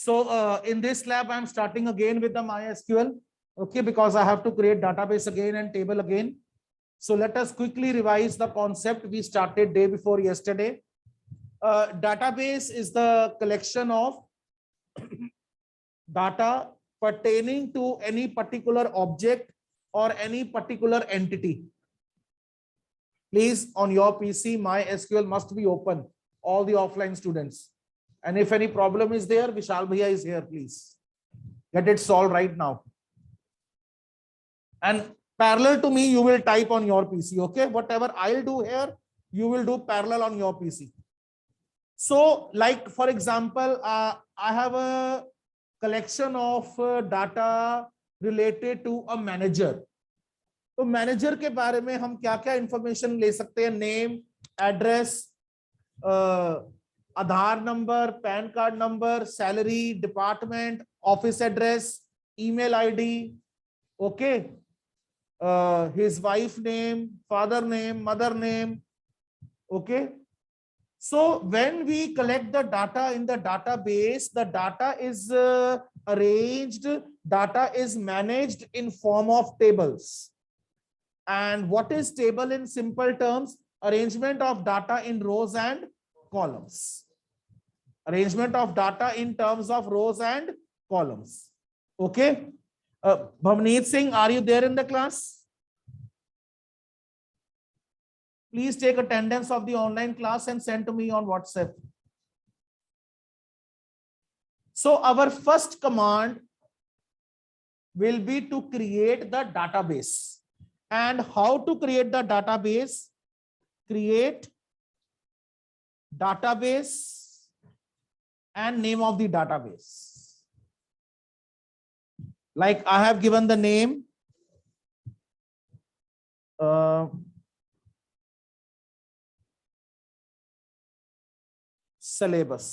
So in this lab, I'm starting again with the MySQL, okay, because I have to create database again and table again. So let us quickly revise the concept we started day before yesterday. Database is the collection of data pertaining to any particular object or any particular entity. Please, on your PC, MySQL must be open, all the offline students. And if any problem is there, Vishal Bhaiya is here, please. Get it solved right now. And parallel to me, you will type on your PC, okay? Whatever I'll do here, you will do parallel on your PC. So, like, for example, I have a collection of data related to a manager. तो manager के बारे में हम क्या क्या information ले सकते हैं? Name, address, Aadhaar number, pan card number, salary, department, office address, email ID, okay, his wife name, father name, mother name, okay. So when we collect the data in the database, the data is arranged, data is managed in form of tables. And what is table in simple terms? Arrangement of data in rows and columns. Arrangement of data in terms of rows and columns. Okay. Bhavneet Singh, are you there in the class? Please take attendance of the online class and send to me on WhatsApp. So our first command will be to create the database. And how to create the database? Create database and name of the database. Like I have given the name syllabus.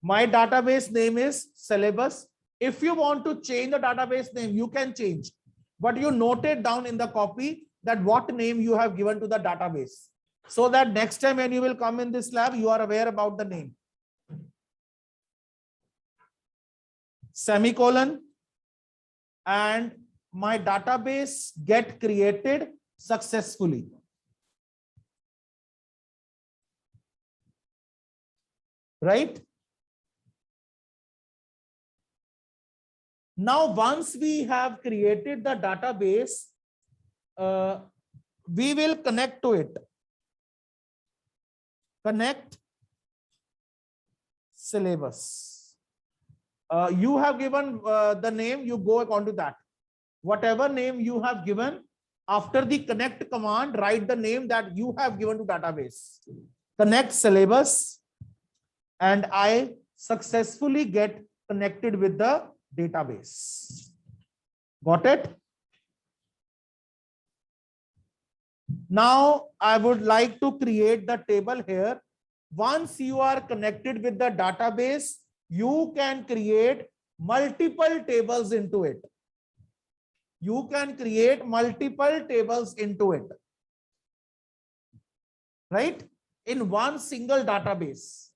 My database name is syllabus. If you want to change the database name, you can change. But you note it down in the copy that what name you have given to the database. So that next time when you will come in this lab, you are aware about the name. Semicolon. And my database get created successfully. Right? Now, once we have created the database, we will connect to it. Connect syllabus. You have given the name, you go according to that. Whatever name you have given, after the connect command, write the name that you have given to database. Connect syllabus. And I successfully get connected with the database. Got it? Now I would like to create the table here. Once you are connected with the database, you can create multiple tables into it. You can create multiple tables into it. Right? In one single database.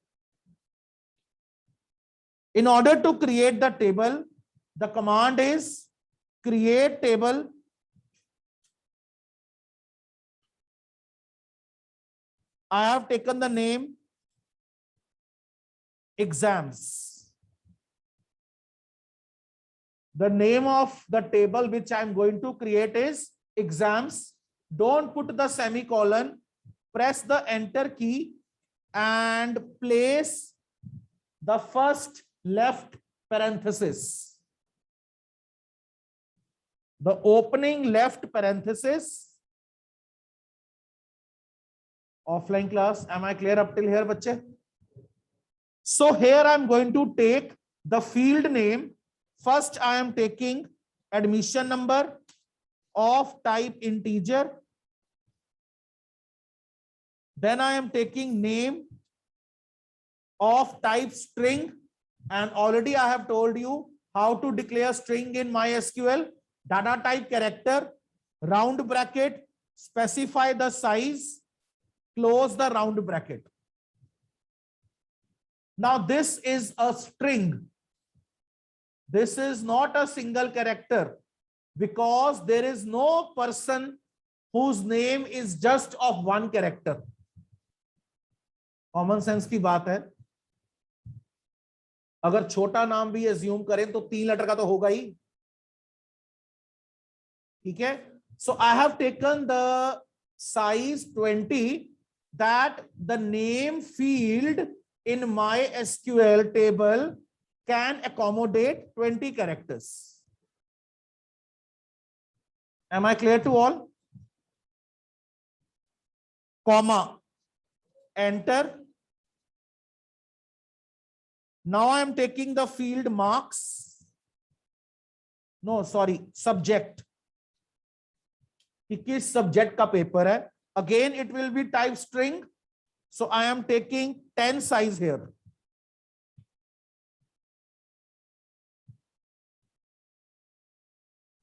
In order to create the table, the command is create table. I have taken the name exams. The name of the table which I am going to create is exams. Don't put the semicolon. Press the enter key and place the first left parenthesis. The opening left parenthesis. Offline class, am I clear up till here, bache? So here I am going to take the field name. First I am taking admission number of type integer. Then I am taking name of type string. And already I have told you how to declare string in MySQL. Data type character, round bracket, specify the size, close the round bracket. Now this is a string. This is not a single character because there is no person whose name is just of one character. Common sense की बात है. अगर छोटा नाम भी assume करें तो 3 letter का तो होगा ही. ठीक है. So I have taken the size 20 that the name field in MySQL table can accommodate 20 characters. Am I clear to all? Comma, enter. Now I am taking the field marks. No, sorry, subject. कि किस subject का paper है. Again it will be type string. So I am taking 10 size here.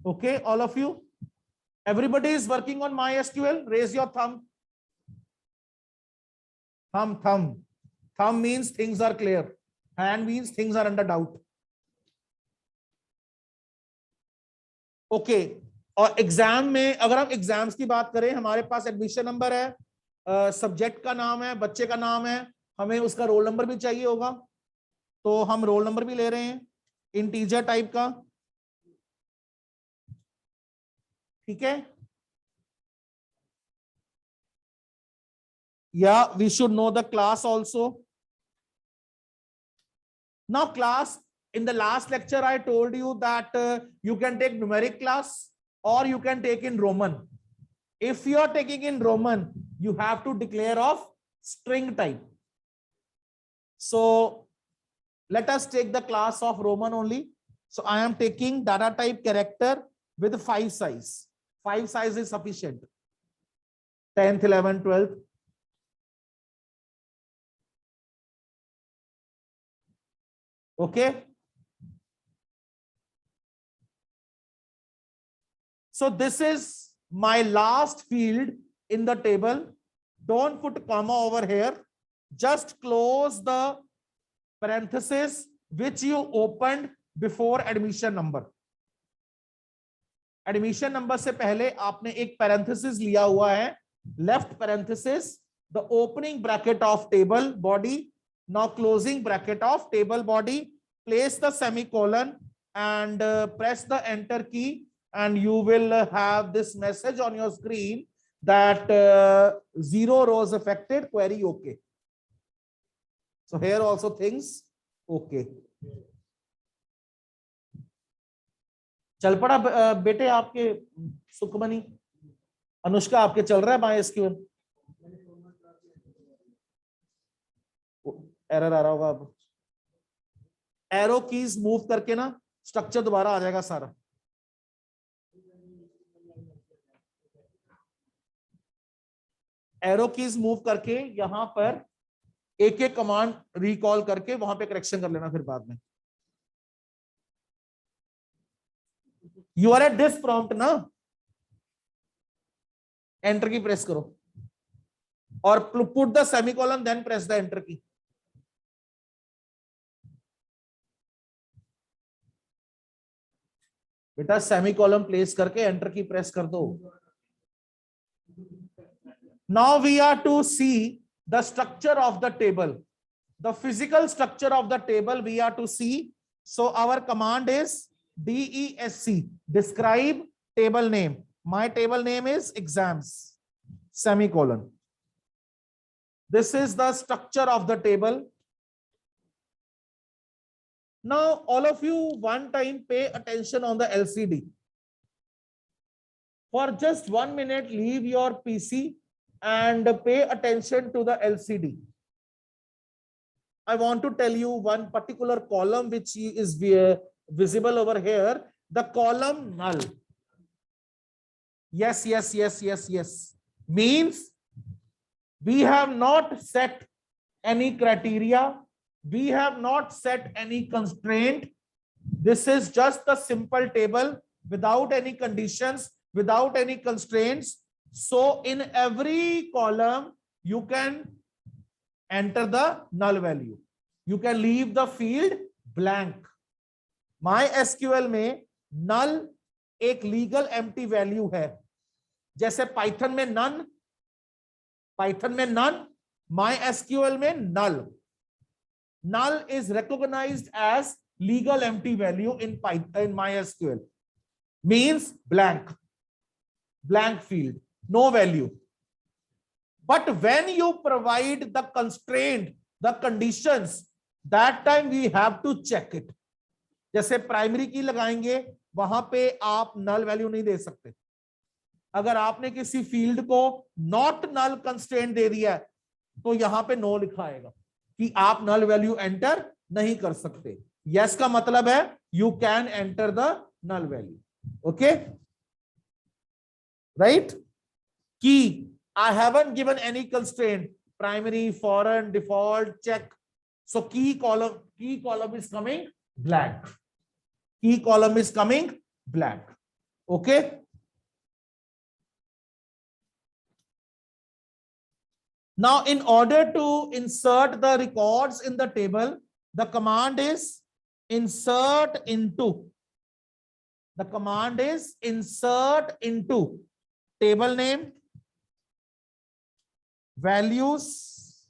Okay, all of you. Everybody is working on MySQL. Raise your thumb. Thumb means things are clear. Hand means things are under doubt. Okay. और exam में अगर हम exams की बात करें, हमारे पास admission number है, subject का नाम है, बच्चे का नाम है, हमें उसका रोल नंबर भी चाहिए होगा, तो हम रोल नंबर भी ले रहे हैं इंटीजर टाइप का. ठीक है. या we should know the class also. Now class, in the last lecture I told you that you can take numeric class or you can take in Roman. If you are taking in Roman, you have to declare of string type. So let us take the class of Roman only. So I am taking data type character with 5 size. 5 size is sufficient. 10th, 11th, 12th. Okay. So this is my last field in the table. Don't put comma over here. Just close the parenthesis which you opened before admission number. Admission number से पहले आपने एक parenthesis लिया हुआ है. Left parenthesis, the opening bracket of table body. Now closing bracket of table body. Place the semicolon and press the enter key. And you will have this message on your screen that 0 rows affected, query okay. So here also things okay. चल पड़ा बेटे आपके सुखमनी, अनुष्का आपके चल रहा है MySQL. Error आ रहा होगा. अब एरो कीज मूव करके ना स्ट्रक्चर दोबारा आ जाएगा सारा. एरो कीज मूव करके यहां पर एक एक कमांड रिकॉल करके वहां पे करेक्शन कर लेना फिर बाद में. You are at this prompt ना, एंटर की प्रेस करो और put the semicolon then press the enter key. बेटा सेमीकोलन प्लेस करके एंटर की प्रेस कर दो. Now we are to see the structure of the table, the physical structure of the table we are to see. So our command is DESC, describe table name. My table name is exams, semicolon. This is the structure of the table. Now all of you one time pay attention on the LCD. For just 1 minute, leave your PC and pay attention to the LCD. I want to tell you one particular column which is visible over here, the column null. Yes, yes, yes, yes, yes. Means we have not set any criteria. We have not set any constraint. This is just a simple table without any conditions, without any constraints. So in every column, you can enter the null value. You can leave the field blank. MySQL में null एक legal empty value है, जैसे Python में none, MySQL में null. Null is recognized as legal empty value in MySQL. Means blank field, no value. But when you provide the constraint, the conditions, that time we have to check it. जैसे primary की लगाएंगे, वहां पे आप null value नहीं दे सकते. अगर आपने किसी फील्ड को नॉट नल कंस्ट्रेंट दे दिया है, तो यहां पे नो लिखा आएगा कि आप नल वैल्यू एंटर नहीं कर सकते. यस का मतलब है you can enter the null value. Okay, right. की I haven't given any constraint, primary, foreign, default, check. So key column is coming blank. Key column is coming blank. Okay. Now, in order to insert the records in the table, the command is insert into. The command is insert into table name, values,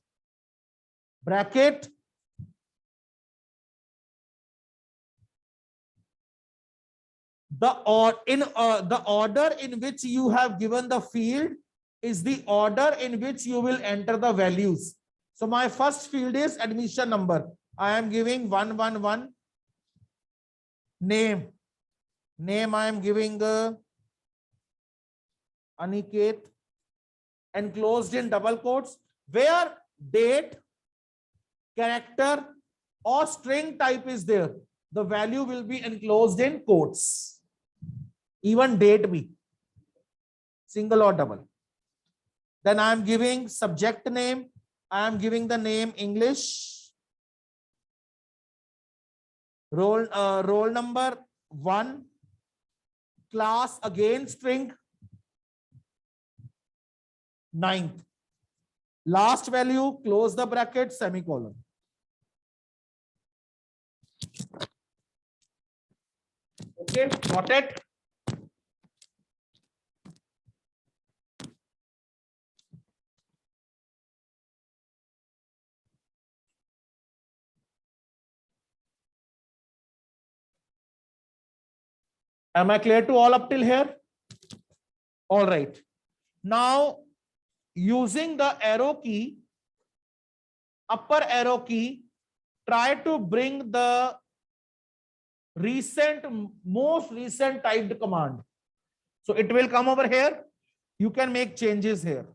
bracket, the order in which you have given the field is the order in which you will enter the values. So my first field is admission number. I am giving 111. Name I am giving Aniket, enclosed in double quotes. Where date, character or string type is there, the value will be enclosed in quotes. Even date be single or double. Then I am giving subject name. I am giving the name English. Roll number 1. Class again string. 9th. Last value, close the bracket, semicolon. Okay, got it? Am I clear to all up till here? All right. Now, using the arrow key, upper arrow key, try to bring the most recent typed command. So it will come over here. You can make changes here.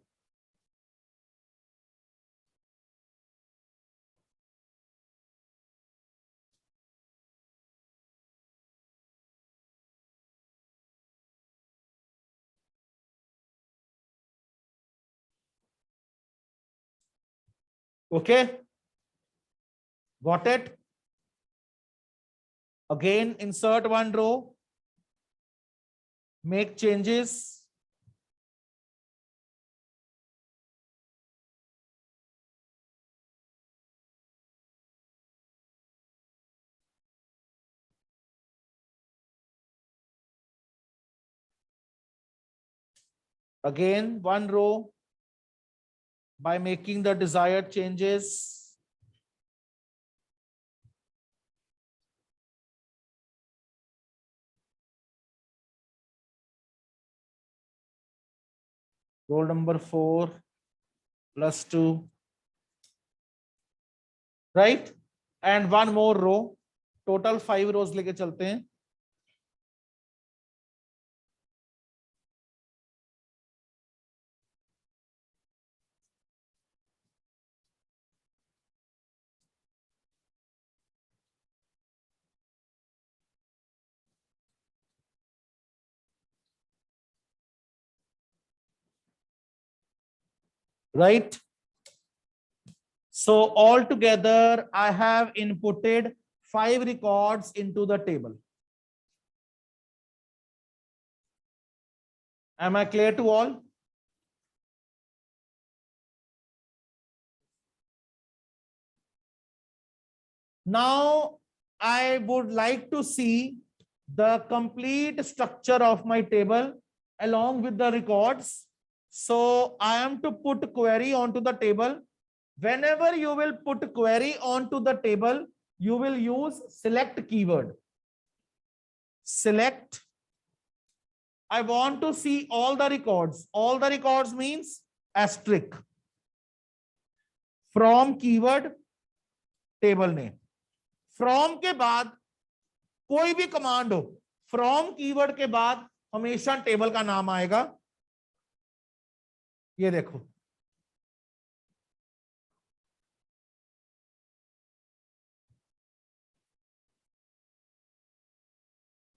Okay, got it? Again, insert one row, make changes. Again, one row by making the desired changes. Roll number 4 plus 2, right? And one more row. Total 5 rows लेके चलते हैं. Right? So altogether, I have inputted 5 records into the table. Am I clear to all? Now I would like to see the complete structure of my table along with the records. So I am to put query onto the table. Whenever you will put query onto the table, you will use select keyword. Select. I want to see all the records. All the records means asterisk. From keyword, table name. From के बाद कोई भी command हो, from keyword के बाद हमेशा table का नाम आएगा. ये देखो,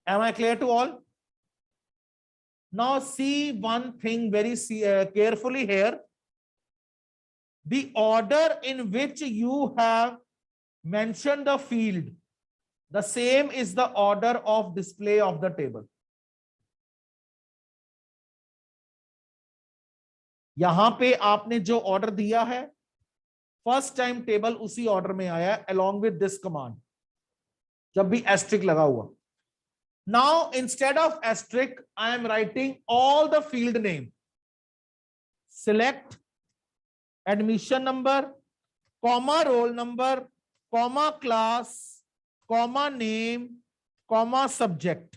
am I clear to all? Now see one thing very carefully here. The order in which you have mentioned the field, the same is the order of display of the table. यहां पे आपने जो order दिया है, first time table उसी order में आया है along with this command, जब भी asterisk लगा हुआ. Now instead of asterisk, I am writing all the field name. Select admission number, comma roll number, comma class, comma name, comma subject.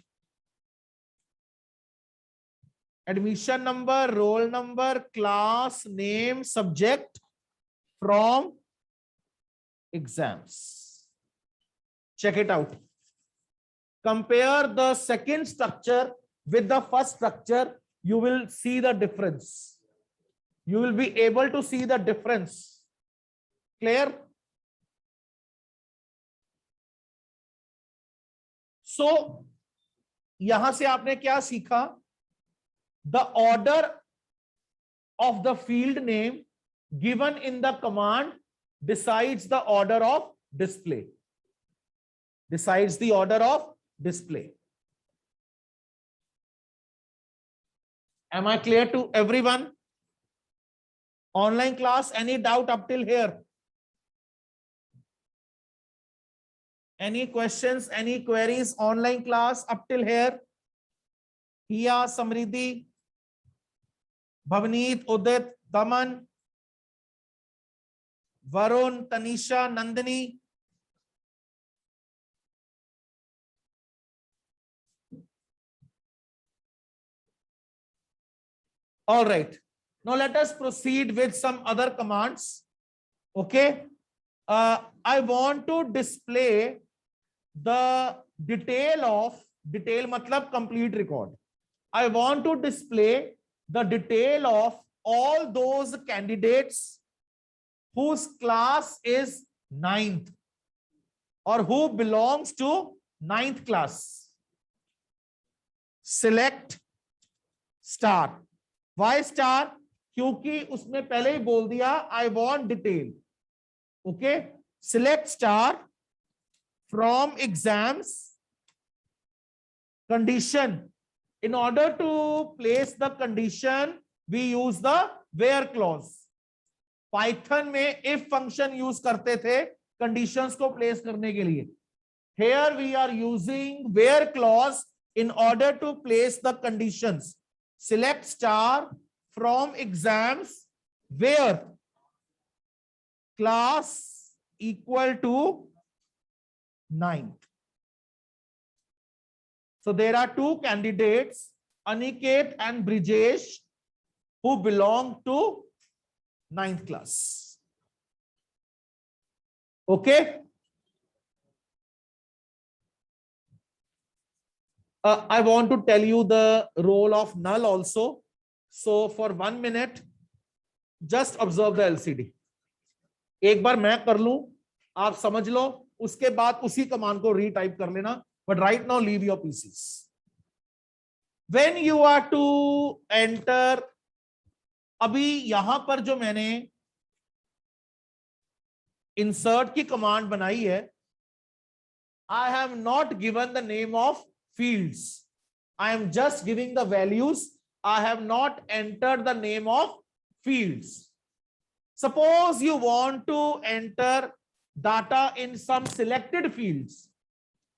Admission number, roll number, class, name, subject from exams. Check it out. Compare the second structure with the first structure. You will see the difference. You will be able to see the difference. Clear? So, यहां से आपने क्या सीखा? The order of the field name given in the command decides the order of display. Decides the order of display. Am I clear to everyone? Online class, any doubt up till here? Any questions, any queries? Online class up till here? Hiya, Samriddhi, Bhavneet, Udit, Daman, Varun, Tanisha, Nandini. All right. Now let us proceed with some other commands. Okay. I want to display the detail of, detail matlab complete record. I want to display the detail of all those candidates whose class is 9th or who belongs to 9th class. Select star. Why star? क्योंकि उसने पहले ही बोल दिया I want detail. Okay. Select star from exams. Condition. In order to place the condition, we use the where clause. Python में if function use करते थे conditions को place करने के लिए. Here we are using where clause in order to place the conditions. Select star from exams where class equal to 9th. So there are two candidates, Aniket and Brijesh, who belong to 9th class. Okay. I want to tell you the role of null also. So for 1 minute, just observe the LCD. एक बार मैं कर लूं, आप समझ लो, उसके बाद उसी command को रीटाइप कर लेना. But right now, leave your PCs. When you are to enter, अभी यहां पर जो मैंने insert की कमांड बनाई है, I have not given the name of fields. I am just giving the values. I have not entered the name of fields. Suppose you want to enter data in some selected fields.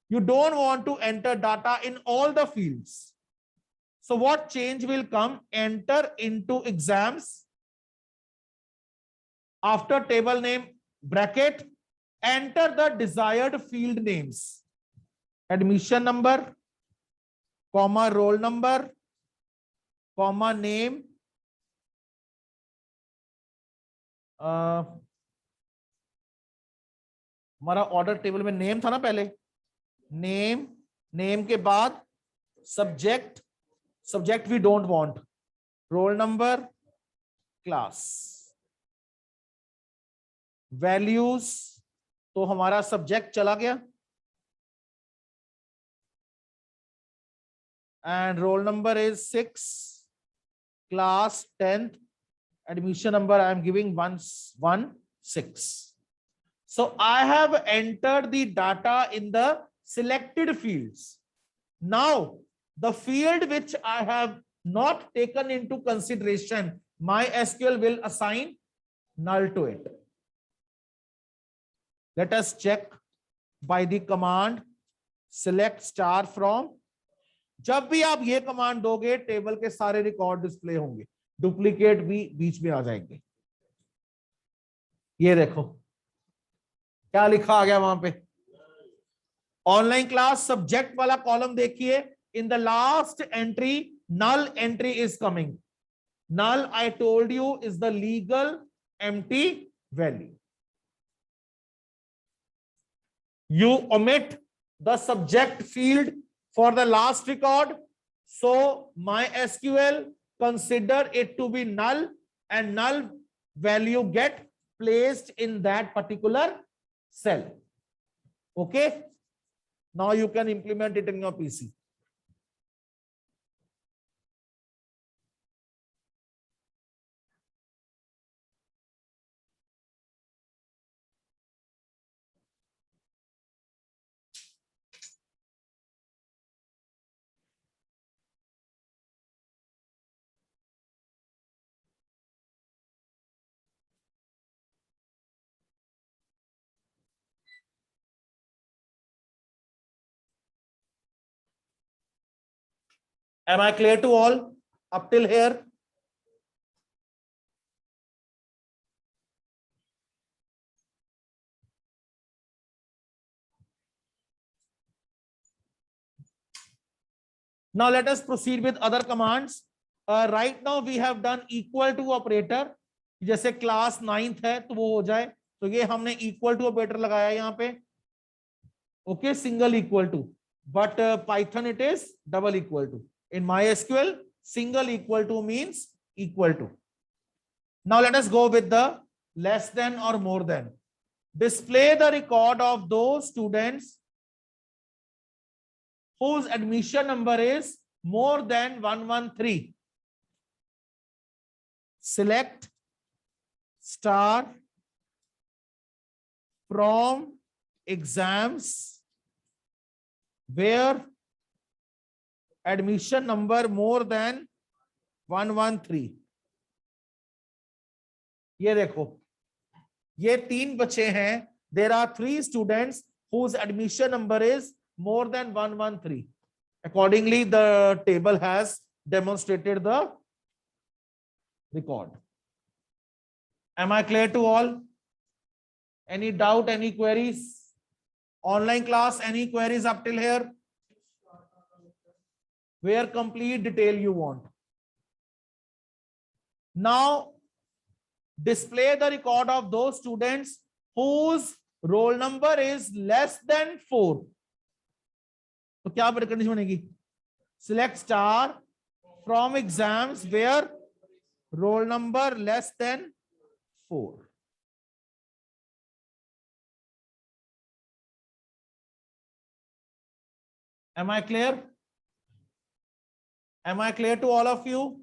You don't want to enter data in all the fields. So what change will come? Enter into exams. After table name bracket, enter the desired field names. Admission number, comma roll number, comma name. हमारा order table में name था ना पहले, name, name के बाद subject, subject we don't want, roll number, class, values, तो हमारा subject चला गया and roll number is 6, class 10th, admission number I am giving 116. So I have entered the data in the selected fields. Now the field which I have not taken into consideration, MySQL will assign null to it. Let us check by the command select star from. जब भी आप ये command दोगे table के सारे record display होंगे, duplicate भी बीच में आ जाएंगे। ये देखो क्या लिखा आ गया वहां पे, ऑनलाइन क्लास सब्जेक्ट वाला कॉलम देखिए, in the last entry null entry is coming. Null I told you is the legal empty value. You omit the subject field for the last record, so MySQL consider it to be null and null value get placed in that particular cell. Okay, now you can implement it in your PC. Am I clear to all up till here? Now let us proceed with other commands. Right now we have done equal to operator. जैसे class 9th है तो वो हो जाए, तो ये हमने equal to operator लगाया यहाँ पे, okay, single equal to, but Python it is double equal to. In MySQL, single equal to means equal to. Now let us go with the less than or more than. Display the record of those students whose admission number is more than 113. Select star from exams where admission number more than 113. ये देखो, ये 3 बच्चे हैं. There are 3 students whose admission number is more than 113. Accordingly, the table has demonstrated the record. Am I clear to all? Any doubt, any queries? Online class, any queries up till here? Where complete detail you want? Now display the record of those students whose roll number is less than 4. तो क्या condition बनेगी? Select star from exams where roll number less than 4. Am I clear? Am I clear to all of you?